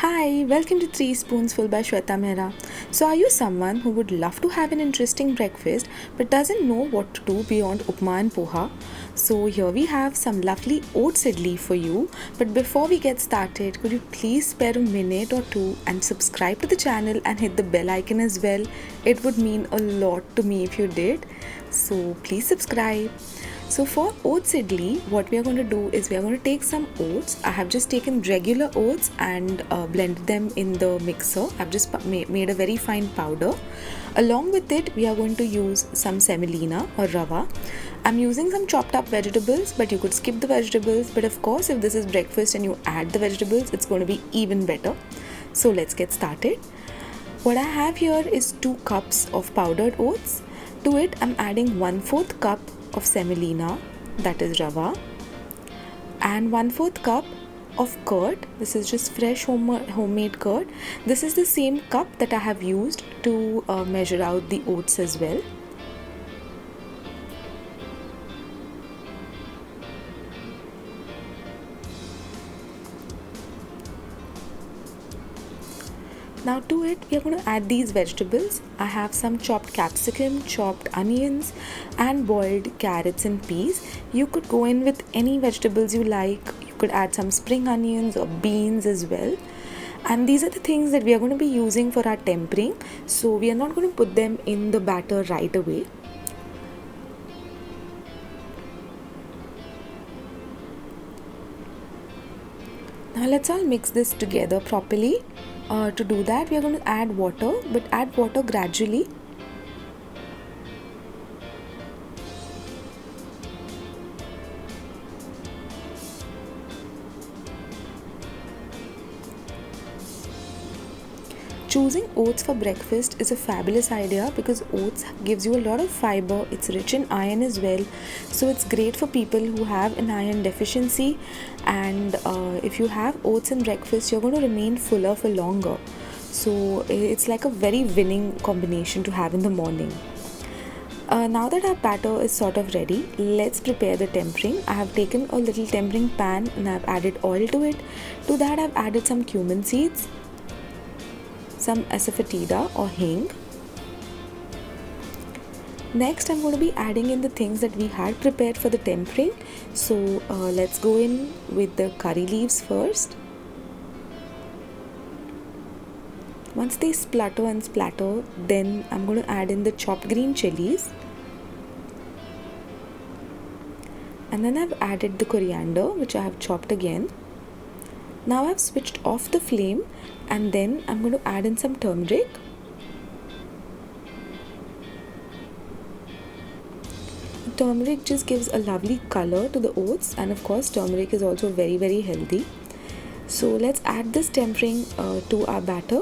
Hi, welcome to Three Spoonsful by Shweta Mehra. So, are you someone who would love to have an interesting breakfast but doesn't know what to do beyond upma and poha? So, here we have some lovely oats idli for you. But before we get started, could you please spare a minute or two and subscribe to the channel and hit the bell icon as well? It would mean a lot to me if you did. So, please subscribe. So for oats idli, what we are going to do is we are going to take some oats. I have just taken regular oats and blended them in the mixer. I've just made a very fine powder. Along with it, we are going to use some semolina or rava. I'm using some chopped up vegetables, but you could skip the vegetables. But of course, if this is breakfast and you add the vegetables, it's going to be even better. So let's get started. What I have here is 2 cups of powdered oats. To it, I'm adding 1/4 cup of semolina, that is rava, and 1/4 cup of curd. This is just fresh homemade curd. This is the same cup that I have used to measure out the oats as well. Now to it, we are going to add these vegetables. I have some chopped capsicum, chopped onions and boiled carrots and peas. You could go in with any vegetables you like. You could add some spring onions or beans as well. And these are the things that we are going to be using for our tempering. So we are not going to put them in the batter right away. Now let's all mix this together properly. To do that, we are going to add water, but add water gradually. Choosing oats for breakfast is a fabulous idea because oats gives you a lot of fiber. It's rich in iron as well, so it's great for people who have an iron deficiency. And if you have oats in breakfast, you're going to remain fuller for longer. So it's like a very winning combination to have in the morning. Now that our batter is sort of ready, let's prepare the tempering. I have taken a little tempering pan and I've added oil to it. To that, I've added some cumin seeds, some asafoetida or hing. Next, I'm going to be adding in the things that we had prepared for the tempering. So let's go in with the curry leaves first. Once they splutter and splatter, then I'm going to add in the chopped green chilies. And then I've added the coriander, which I have chopped again. Now I've switched off the flame and then I'm going to add in some turmeric. Turmeric just gives a lovely color to the oats, and of course turmeric is also very healthy. So let's add this tempering to our batter.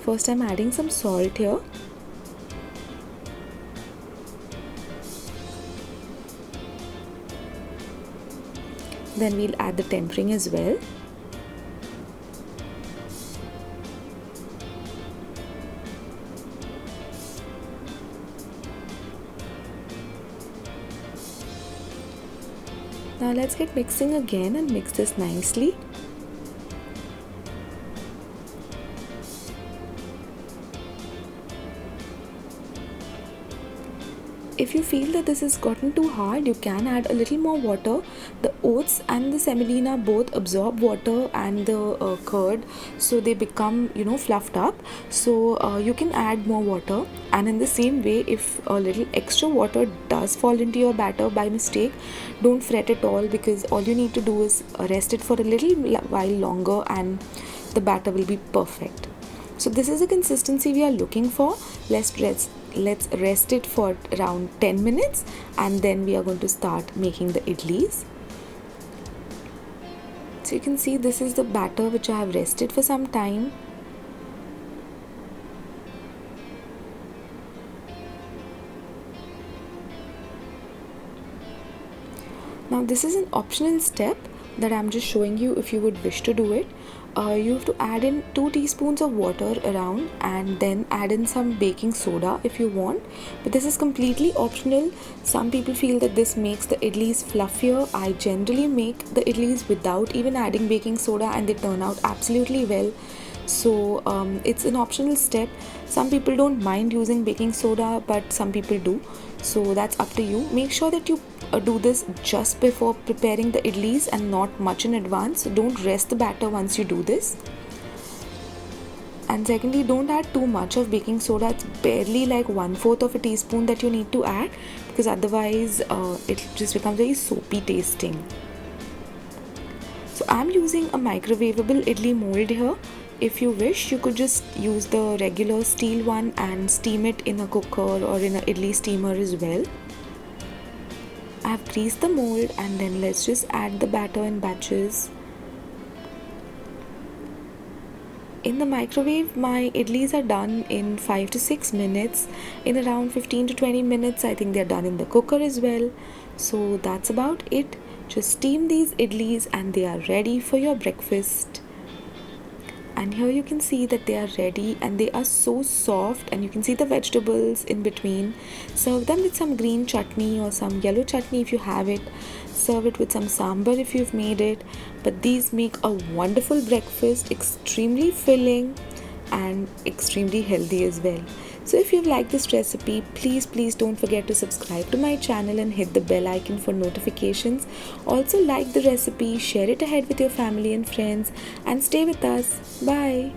First I'm adding some salt here. Then we'll add the tempering as well. Now let's get mixing again and mix this nicely. If you feel that this has gotten too hard, you can add a little more water. The oats and the semolina both absorb water and the curd, so they become fluffed up. So you can add more water, and in the same way, if a little extra water does fall into your batter by mistake, don't fret at all, because all you need to do is rest it for a little while longer and the batter will be perfect. So this is the consistency we are looking for. Let's rest it for around 10 minutes and then we are going to start making the idlis. So you can see this is the batter which I have rested for some time. Now this is an optional step, that I'm just showing you if you would wish to do it. You have to add in 2 teaspoons of water around, and then add in some baking soda if you want, but this is completely optional. Some people feel that this makes the idlis fluffier. I generally make the idlis without even adding baking soda and they turn out absolutely well. So it's an optional step. Some people don't mind using baking soda, but some people do, so that's up to you. Make sure that you do this just before preparing the idlis and not much in advance. So don't rest the batter once you do this. And secondly, don't add too much of baking soda. It's barely like 1/4 of a teaspoon that you need to add, because otherwise it just becomes very soapy tasting. So I'm using a microwavable idli mold here. If you wish, you could just use the regular steel one and steam it in a cooker or in an idli steamer as well. I have greased the mold, and then let's just add the batter in batches. In the microwave, my idlis are done in 5 to 6 minutes. In around 15 to 20 minutes, I think they're done in the cooker as well. So that's about it. Just steam these idlis and they are ready for your breakfast. And here you can see that they are ready and they are so soft, and you can see the vegetables in between. Serve them with some green chutney or some yellow chutney if you have it. Serve it with some sambar if you've made it. But these make a wonderful breakfast, extremely filling and extremely healthy as well. So if you've liked this recipe, please don't forget to subscribe to my channel and hit the bell icon for notifications. Also like the recipe, share it ahead with your family and friends, and stay with us. Bye.